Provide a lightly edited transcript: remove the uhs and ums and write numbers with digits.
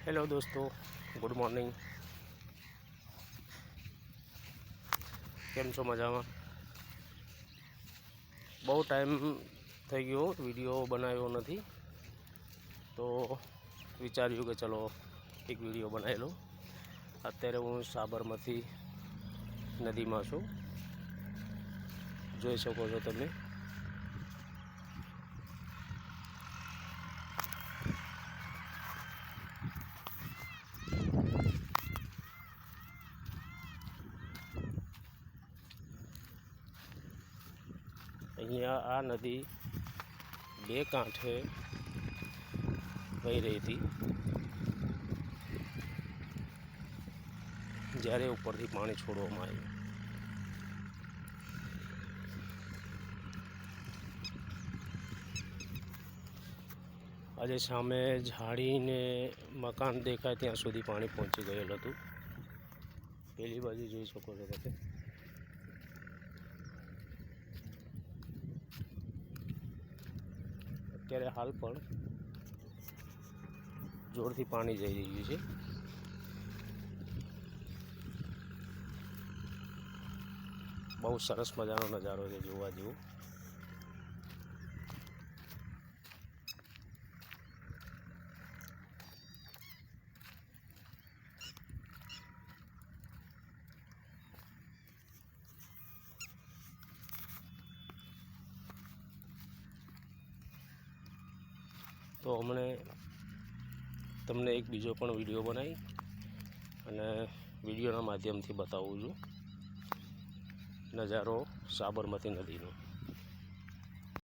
Hello દોસ્તો, good morning. કેમ છો? મજામાં? બહુ ટાઈમ થઈ ગયો વિડીયો બનાવ્યો નથી, તો વિચાર્યું કે ચલો એક વિડીયો બનાવી લઉં. અત્યારે હું સાબરમતી નદીમાં છું, જોઈ શકો છો તમે. અહીંયા આ નદી બે કાંઠે વહી રહી હતી, જ્યારે ઉપરથી પાણી છોડવામાં આવ્યું. આજે સામે ઝાડીને મકાન દેખાય ત્યાં સુધી પાણી પહોંચી ગયેલું હતું. પેલી બાજુ જોઈ શકો છો તમે. અત્યારે હાલ પણ જોરથી પાણી જઈ રહ્યું છે. બહુ સરસ મજાનો નજારો છે જોવા જેવો. તો હમણે તમને એક બીજો પણ વિડીયો બનાવી અને વિડીયોના માધ્યમથી બતાવું છું નજારો સાબરમતી નદીનો.